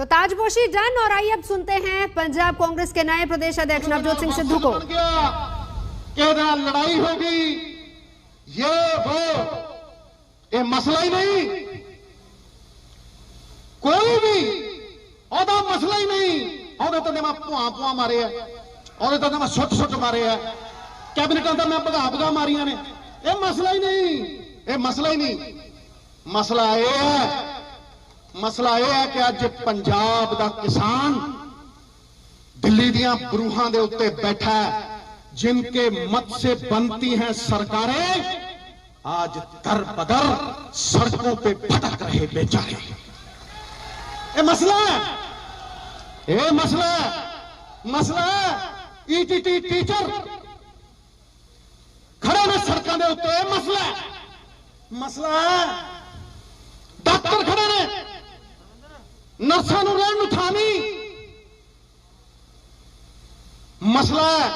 तो ताजपोशी डन। और आइए अब सुनते हैं पंजाब कांग्रेस के नए प्रदेश अध्यक्ष नवजोत सिंह सिद्धू को। लड़ाई होगी ये वो ये मसला ही नहीं, कोई भी ओदा मसला ही नहीं। ओदे तो मैं भुआ भुआ मारे है, ओदे तो मैं सुट सुट मारे है, कैबिनेट तो मैं भगा भगा मारिया ने। ये मसला ही नहीं, ये मसला ही नहीं। मसला यह है कि अज पंजाब दा किसान दिल्ली दियां बरूहां दे उत्ते बैठा है, जिनके मत से बनती हैं सरकारें, आज दर बदर सड़कों पे भटक रहे बेचारे। ये मसला है, ये मसला है। ईटीटी टीचर खड़े ने सड़कों के उत्ते, मसला है। डॉक्टर खड़े ने, नर्सां नूं रहण नूं थां नहीं। मसला है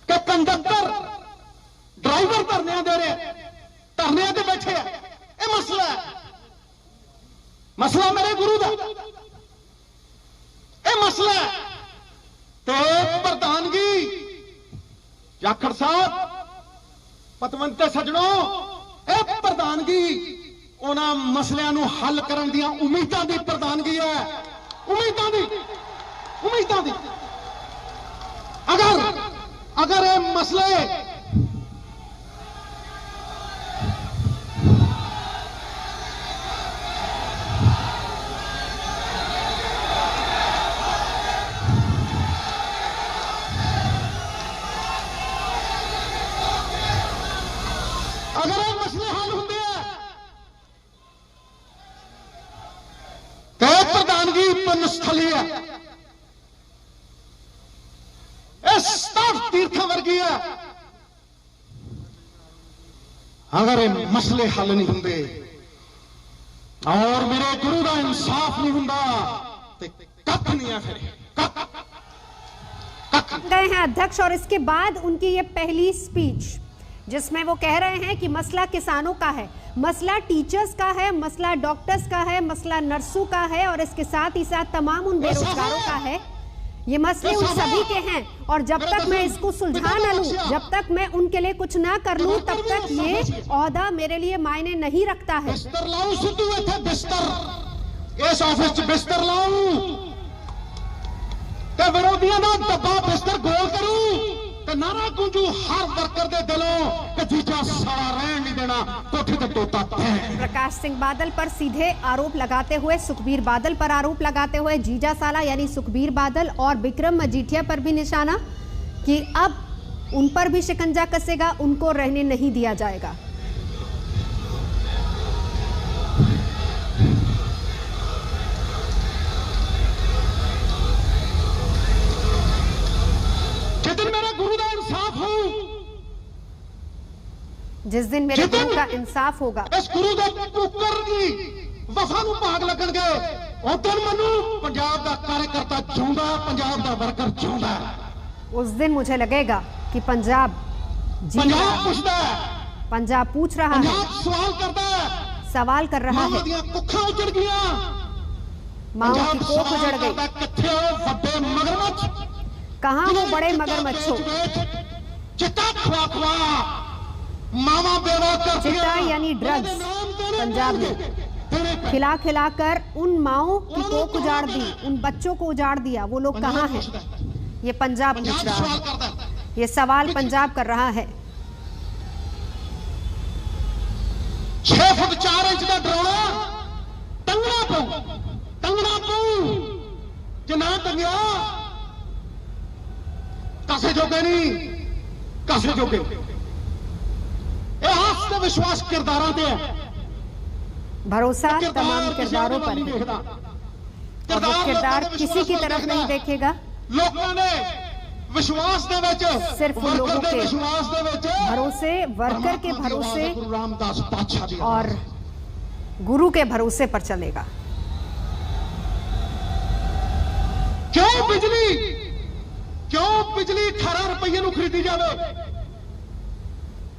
कि कंडक्टर ड्राइवर धरने दे रहे, धरने ते बैठे हैं। ये मसला है, मसला मेरे गुरु दा ये मसला है। ते प्रधानगी जाखड़ साहब पतवंते सजणों, ये प्रधानगी उन्हां मसलियां नूं हल करन दियां उम्मीदां दी प्रधानगी है, उम्मीदां दी। अगर ये मसले हल होंगे तो प्रधानगी पुण्यस्थली है, तीर्थों वर्गी है। अगर ये मसले हल नहीं होंगे और मेरे गुरु का इंसाफ नहीं होंगे तो कख नहीं है। फिर गए हैं अध्यक्ष, और इसके बाद उनकी ये पहली स्पीच जिसमें वो कह रहे हैं कि मसला किसानों का है, मसला टीचर्स का है, मसला डॉक्टर्स का है, मसला नर्सों का है, और इसके साथ ही साथ तमाम उन बेरोजगारों का है। ये मसले उन सभी के हैं, और जब तक मैं इसको सुलझा न लूं, जब तक मैं उनके लिए कुछ ना कर लूं, तब तक ये ओहदा मेरे लिए मायने नहीं रखता है। बिस्तर लाऊं सिद्धू, इत्थे बिस्तर, इस ऑफिस च बिस्तर लाऊं ते विरोधियों दा डब्बा बिस्तर गोल करूं ते नारा गूंजू हर वर्कर दे दिलों कि जीजा सारा रहन नहीं देना, कोठी ते तोता तय। प्रकाश सिंह बादल पर सीधे आरोप लगाते हुए, सुखबीर बादल पर आरोप लगाते हुए जीजा साला यानी सुखबीर बादल और विक्रम मजीठिया पर भी निशाना कि अब उन पर भी शिकंजा कसेगा, उनको रहने नहीं दिया जाएगा। जिस दिन मेरे गुरु का इंसाफ होगा, इस गुरु दे कुकर दी वफा नूं भाग लगणगे, उधर मनु पंजाब दा कार्यकर्ता जिउंदा, पंजाब दा वर्कर जिउंदा। उस दिन मुझे लगेगा कि पंजाब पूछदा है, पंजाब पूछ रहा है, पंजाब सवाल करदा है, सवाल कर रहा है। दियां कुखां उजड़ गईयां, माओ की कोख उजड़ गई। किथे ओ वड्डे मगरमच्छ, कहां वो बड़े मगरमच्छों? चिट्टा खवा खवा मामा बेवा चिट्टा यानी ड्रग्स पंजाब में खिला खिला कर उन माओं की कोख उजाड़ दी, उन बच्चों को उजाड़ दिया। वो लोग कहां हैं? ये पंजाब पूछ रहा है, ये सवाल पंजाब कर रहा है। 6 फुट 4 इंच का ड्रोन टंगना पऊ जे ना टंगिया कासे जोगे नहीं, कासे जोगे। विश्वास किरदारां ते है, भरोसा तमाम किरदारों पर है, और वो किरदार किसी की तरफ नहीं देखेगा। लोगों ने विश्वास दे विच, सिर्फ लोगों के भरोसे, वर्कर के भरोसे और गुरु के भरोसे पर चलेगा। क्यों बिजली 18 रुपये नूं खरीदी जावे?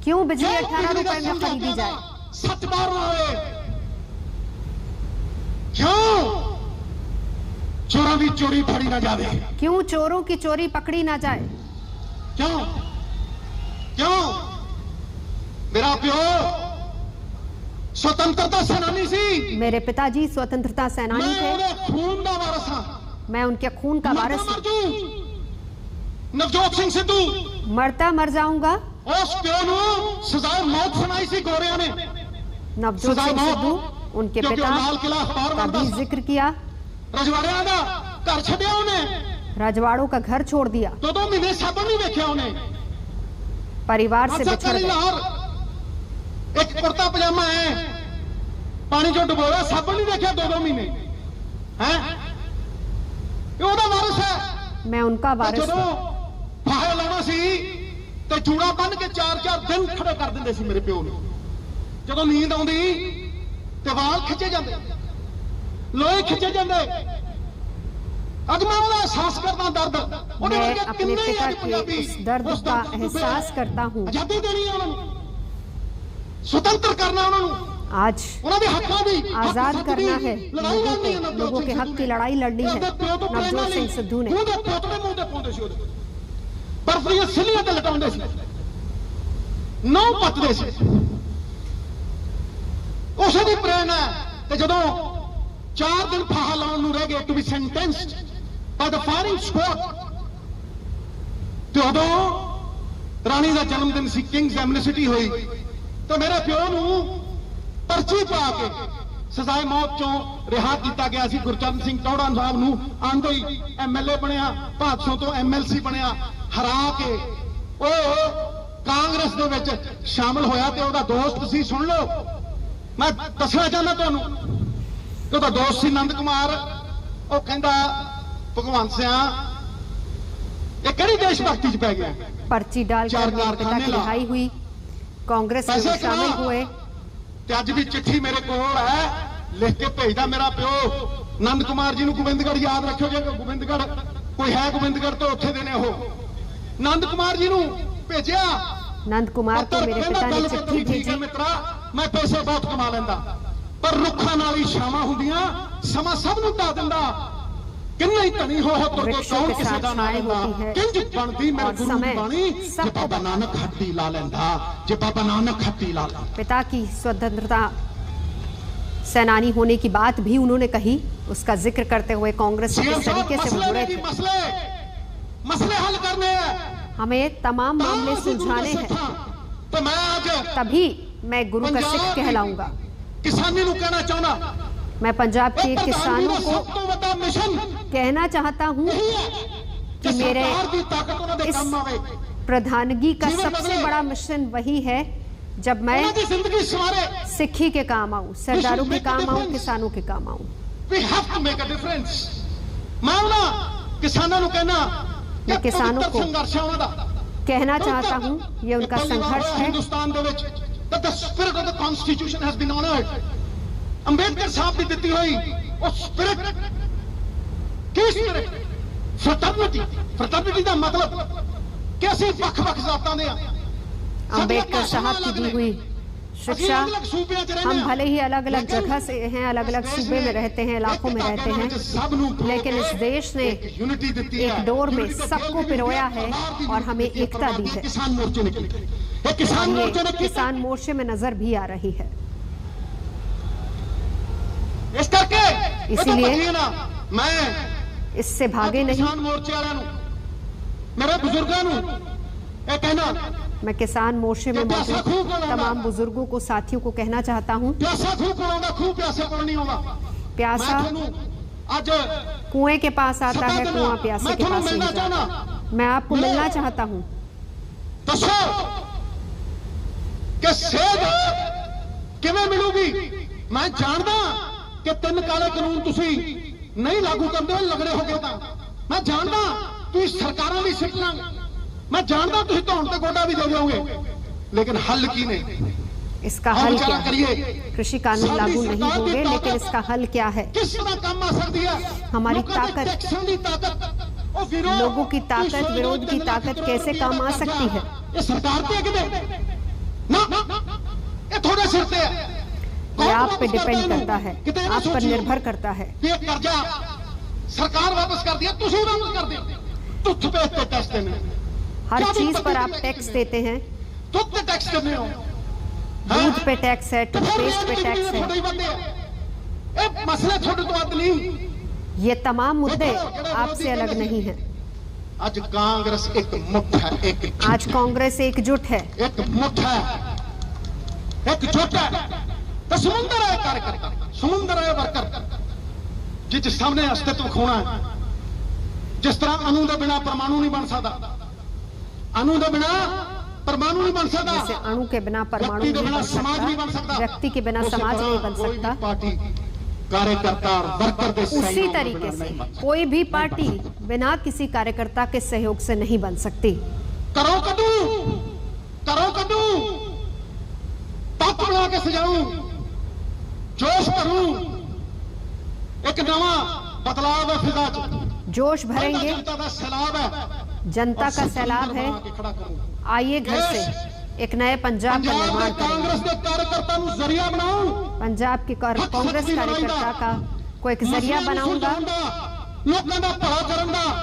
क्यों बिजली 18 रुपए में खरीदी जाए? सच बार क्यों चोरां दी चोरी फड़ी ना जावे। क्यों चोरों की चोरी पकड़ी ना जाए? क्यों क्यों? मेरा प्यो स्वतंत्रता सेनानी सी। मेरे पिताजी स्वतंत्रता सेनानी थे। मैं खून का वारिस हां। मैं उनके खून का वारिस हूं। नवजोत सिंह सिद्धू मरता मर जाऊंगा। उस प्यो नूं सजाए मौत सुनाई सी गोरियां ने। नवजोत सिंह सिद्धू उनके पिता लाल किला अखबार का भी जिक्र किया। रजवाड़ियां दा घर छड्या उन्हें। रजवाड़ों का घर छोड़ दिया। 2 महीने साबन नहीं देखा उन्हें। परिवार से बिछड़ गए। एक कुर्ता पजामा है, पानी जो डुबोया, साबन नहीं देखा 2 महीने। हैं? ये ओदा वारिस है। मैं उनका वारिस हूं। फाहे लाना सी ते चूड़ा बन के 4-4 दिन खड़े कर दिंदे सी मेरे प्यो ने। जदों नींद आउंदी ते वाल खिंचे जांदे, लोहे खिंचे जांदे। अज मैं ओदा एहसास करदा दर्द। मैं अपने पिता के उस दर्द का एहसास करता हूं। आजादी देनी है उन्होंने, स्वतंत्र करना उन्होंने, आज आजाद करना है, लोगों के हक की लड़ाई लड़नी है। नवजोत सिंह सिद्धू ने बर्फ दी सिलियां ते लटाउंदे सी, नौ पत्तदे सी। उसे दी प्रेरणा ते जदों 4 दिन फाहा लाउण नूं रह गए to be sentenced by the firing squad, ते उदों राणी दा जन्मदिन सी, किंग्स एमनेसिटी हुई, तो मेरे प्यो नूं पर्ची पा के सजाए मौत चों रिहा किया गया सी। गुरचरण सिंह टौड़ा साहब नूं आंदे ही MLA बनया, भादसों तो MLC बनया, हरा के ओ कांग्रेस दे विच शामिल होया ते ओदा दोस्त सी। सुन लो, मैं दसना चाहना तुहानूं कि ओदा दोस्त सी नंद कुमार। ओ कहंदा भगवंत सिंह ये किहड़ी देशभक्ति च पै गया। पर्ची डालकर मेरे पिता की रिहाई हुई, कांग्रेस में शामिल हुए। अज भी चिट्ठी मेरे कोल है, लिख के भेजदा मेरा प्यो नंद कुमार जी नूं। गोबिंदगढ़ याद रखियो, जे गोबिंदगढ़ कोई है गोबिंदगढ़ तो उत्थे दे ने ओह नंद कुमार जी नूं भेजिया। नंद कुमार को मेरे पिता ने चिट्ठी भेजी। मित्रा मैं पैसे बहुत कमा लैंदा, पर रुखां नाल ही छावां हुंदियां, समा सब नूं ढा दिंदा। किन्ना ही धनी हो तुर के कौन किसे दा ना लैंदा। किंज बनदी मेरे गुरु दी बाणी, जे बाबा नानक हट्टी ला लैंदा, जे बाबा नानक हट्टी ला लैंदा। पिता की स्वतंत्रता सेनानी होने की बात भी उन्होंने कही, उसका जिक्र करते हुए कांग्रेस से किस तरीके से जुड़े थे। मसले हल करने हैं, हमें तमाम मामले सुलझाने हैं, तो मैं आज तभी मैं गुरु का सिख कहलाऊंगा। किसानी नूं कहना चाहना, मैं पंजाब के किसानों को कहना चाहता हूं कि मेरे इस प्रधानगी का सबसे बड़ा मिशन वही है जब मैं सिक्खी के काम आऊं, सरदारों के काम आऊं, किसानों के काम आऊं। मैं किसानों को कहना चाहता हूं, ये उनका संघर्ष है। अंबेडकर साहब की दी हुई स्पिरिट, फ्रेटर्निटी का मतलब कैसे वख-वख जातां दे। अंबेडकर साहब की दी हुई शिक्षा, हम भले ही अलग अलग जगह से हैं, अलग अलग सूबे में रहते हैं, इलाकों में रहते हैं, लेकिन इस देश ने एक डोर में सबको पिरोया है और हमें एकता दी है। ये किसान मोर्चे में नजर भी आ रही है। इस करके इसीलिए मैं इससे भागे नहीं। किसान मोर्चे वालों मेरे बुजुर्गों कहना, मैं किसान मोर्चे में मौजूद तमाम बुजुर्गों को, साथियों को कहना चाहता हूं, प्यासा आज कुएं के पास आता है, कुआं प्यासे के पास नहीं जाता। मैं आपको मिलना चाहता हूं। कि सेध किवें मिलूगी? मैं जानदा कि 3 काले कानून तुसी नहीं लागू करते हो, लगड़े हो गए। मैं जानदा तुसी सरकारां दी सिटना, मैं जानदा तुसी धौण ते गोडा भी दे दोगे, लेकिन हल की नहीं? इसका हल क्या है? कृषि कानून लागू नहीं होंगे, लेकिन इसका हल क्या है? किस तरह काम आ सकती है? हमारी ताकत, लोगों की ताकत, विरोध की ताकत कैसे काम आ सकती है? ये सरकार पे ना, ये थोड़े सिर पे है। ये आप पे डिपेंड करता है, आप पर निर्भर करता है। कर्जा सरकार वापस कर दिया, तुसी वापस कर दिया। तुथ पे टैक्स देने, हर चीज पर आप टैक्स देते हैं। तुथ पे टैक्स देने हो, दूध पे टैक्स है, टूथपेस्ट पे टैक्स है। मसले थोड़े तो अद नहीं, ये तमाम मुद्दे आपसे अलग नहीं हैं। आज कांग्रेस एक मुठ है, आज कांग्रेस एकजुट है, एक मुठ है, एकजुट है। तो समुंदर है कार्यकर्ता, समुंदर है वर्कर, जिस सामने अस्तित्व खोना है। जिस तरह अणु के बिना परमाणु नहीं बन सकता, अणु के बिना परमाणु नहीं बन सकता, जैसे अणु के बिना परमाणु नहीं बन सकता, व्यक्ति के बिना समाज नहीं बन सकता, पार्टी कार्यकर्ता और वर्कर के उसी तरीके से कोई भी पार्टी बिना किसी कार्यकर्ता के सहयोग से नहीं बन सकती। करो कदू, करो कदू, तक बना के सजाऊं, जोश भरूं, एक नवा बदलाव है फिजा च, जोश भरेंगे, जनता का सैलाब है। आइए घर से एक नए पंजाब का निर्माण करेंगे। पंजाब के कांग्रेस कार्यकर्ता का को एक जरिया बनाऊंगा।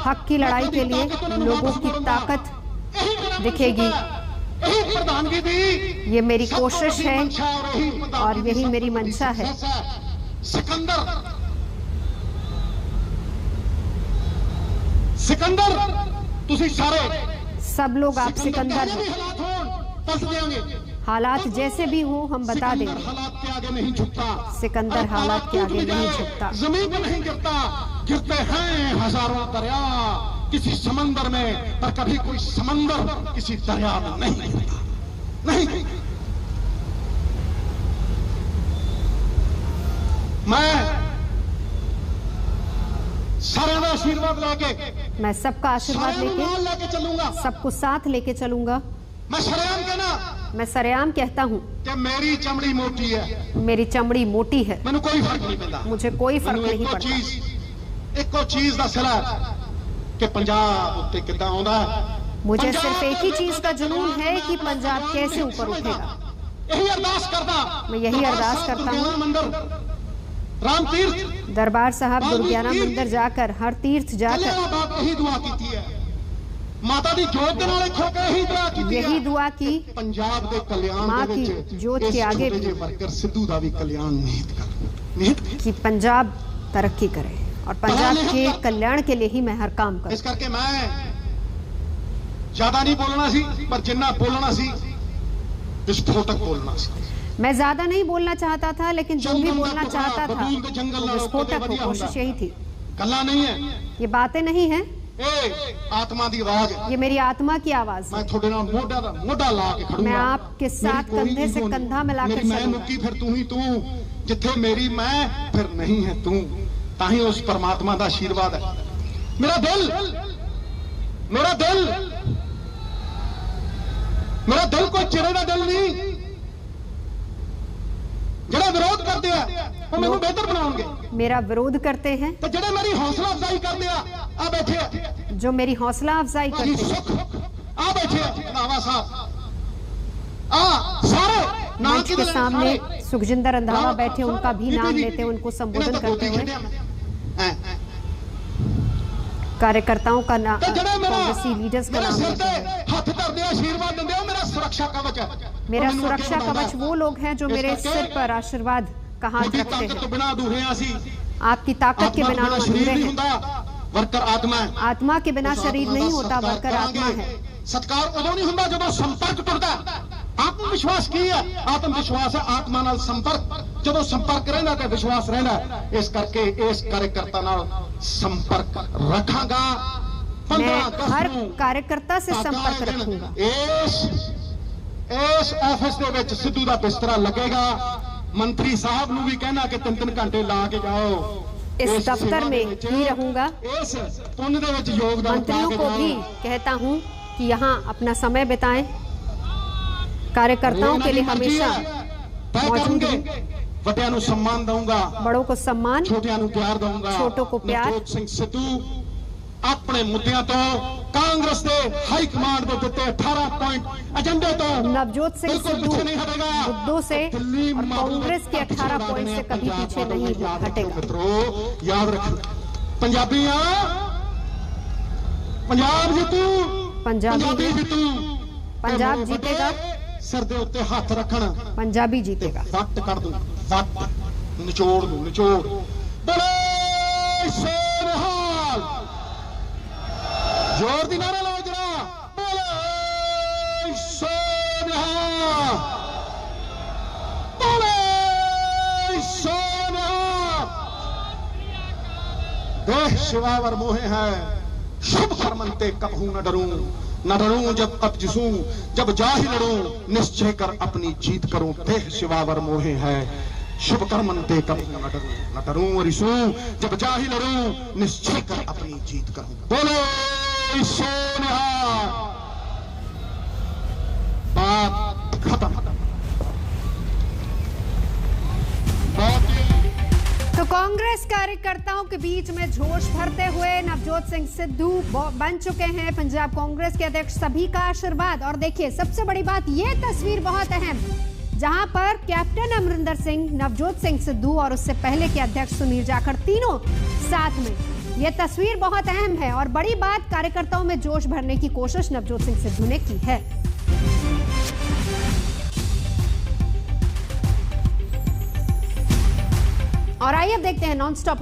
हक की लड़ाई के लिए लोगों की ताकत दिखेगी। ये मेरी कोशिश है और यही मेरी मंशा है। सिकंदर, तुसी सारे सब लोग आप सिकंदर हैं। हालात जैसे भी हो हम बता देंगे। हालात के आगे नहीं झुकता, सिकंदर हालात के आगे नहीं झुकता। जमीन पर नहीं गिरता, गिरते हैं हजारों दरिया किसी समंदर में, पर कभी कोई समंदर किसी दरिया में नहीं गिरता। नहीं, मैं सारे का आशीर्वाद लेके, मैं सबका आशीर्वाद लेके चलूंगा, सबको साथ लेके चलूंगा। मैं सरेआम कहना, मैं सरेआम कहता हूँ कि मेरी चमड़ी मोटी है, मेरी चमड़ी मोटी है, मैंने कोई फर्क नहीं पड़ता, मुझे कोई फर्क नहीं पड़ता। एको चीज का सिला कि पंजाब उत्ते कितना आउंदा। मुझे सिर्फ एक ही चीज का जुनून है कि पंजाब कैसे ऊपर उठेगा। यही अरदास करता, मैं यही अरदास करता हूँ। राम तीर्थ दरबार साहब दुर्गियाना मंदिर जाकर, हर तीर्थ जाकर यही दुआ की है, माता दी जोत के नाल खो के यही दुआ की, यही दुआ की पंजाब के कल्याण मां की जोत के आगे भी वर्कर सिद्धू दा भी कल्याण निहित कर, निहित कि पंजाब तरक्की करे और पंजाब के कल्याण के लिए ही मैं हर काम करूं। इस करके मैं ज्यादा नहीं बोलना सी, पर जिन्ना बोलना सी विस्फोटक बोलना सी। मैं ज्यादा नहीं बोलना चाहता था, लेकिन जो भी बोलना चाहता था वो विस्फोटक हो। कोशिश यही थी। गल्ला नहीं है, ये बातें नहीं है, आत्मा की आवाज, ये मेरी आत्मा की आवाज है। मैं थोड़े नाल मोढा ला के खड़ूंगा, मैं आपके साथ कंधे से कंधा मिलाकर चलूंगा। फिर तू ही तू, जिथे मेरी मैं फिर नहीं है तू, ताही उस परमात्मा का आशीर्वाद है। मेरा दिल, मेरा दिल, मेरा दिल कोई चिरे का दिल नहीं। जरा विरोध करते हैं वो मैंने बेहतर बनाओगे, मेरा विरोध करते हैं तो जड़े मेरी हौसला अफजाई करते हैं आ बैठे, जो मेरी हौसला अफजाई करते हैं आ बैठे रंधावा साहब, आ सारे मंच के सामने सुखजिंदर रंधावा बैठे, उनका भी नाम लेते, उनको संबोधन करते हुए कार्यकर्ताओं का नाम, कांग्रेसी लीडर्स का नाम लेते हैं। हाथ धरते आशीर्वाद देंगे, मेरा सुरक्षा कवच है। मेरा सुरक्षा कवच वो लोग हैं जो मेरे सिर पर आशीर्वाद का हाथ रखते हैं। आपकी ताकत के बिना हम अधूरे हैं। वर्कर आत्मा है, आत्मा के बिना शरीर नहीं होता, वर्कर आत्मा है। सत्कार उदों नहीं होता जब संपर्क टुटता। आत्मविश्वास की है, आत्मविश्वास है आत्मा नाल संपर्क, जब संपर्क रहना तो विश्वास रहना। इस करके इस कार्यकर्ता नाल संपर्क रखांगा। मैं हर कार्यकर्ता से संपर्क रखूंगा। इस ऑफिस दे विच सिद्धू दा बिस्तरा लगेगा। मंत्री साहब नूं भी कहना कि 3-3 घंटे ला के जाओ। इस दफ्तर में ही रहूंगा। इस पुण्य दे विच योगदान मंत्रियों को भी कहता हूं कि यहाँ अपना समय बिताएं। कार्यकर्ताओं के लिए हमेशा मौजूद हूं। वड्डियां नूं सम्मान दूंगा, बड़ों को सम्मान, छोटियां नूं प्यार दूंगा। छोटों को प्यार। नवजोत सिंह सिद्धू अपने मुद्दों तो कांग्रेस के हाई कमांड को दिते 18 पॉइंट एजेंडे तो नवजोत सिंह सिद्धू मुद्दों से और कांग्रेस के 18 पॉइंट से कभी पीछे नहीं हटेगा। मित्रों याद रखना, पंजाबियां पंजाब जीतू पंजाबी जीतू पंजाब जीतेगा सिर दे उत्ते हाथ रखण पंजाबी जीतेगा वट कर दूं वट निचोड़ दूं निचोड़ बोले सोनिहाल जोर दी नारा लाओ जरा बोले सोनिहाल बोले सोनिहाल देश शिवावर मोहे है शुभ कर्मंते कबहू न डरूं जब अपजिसूं जब जाहि लड़ूं निश्चय कर अपनी जीत करूं देह शिवावर मोहे है शुभ कर्मंते कबहू न डरूं अरिसूं जब जाहि लड़ूं निश्चय कर अपनी जीत करूं बोलो सोनिहाल बात खत्म। तो कांग्रेस कार्यकर्ताओं के बीच में जोश भरते हुए नवजोत सिंह सिद्धू बन चुके हैं पंजाब कांग्रेस के अध्यक्ष। सभी का आशीर्वाद। और देखिए सबसे बड़ी बात, ये तस्वीर बहुत अहम, जहां पर कैप्टन अमरिंदर सिंह, नवजोत सिंह सिद्धू और उससे पहले के अध्यक्ष सुनील जाखड़ तीनों साथ में। यह तस्वीर बहुत अहम है और बड़ी बात, कार्यकर्ताओं में जोश भरने की कोशिश नवजोत सिंह सिद्धू ने की है। और आइए अब देखते हैं नॉन स्टॉप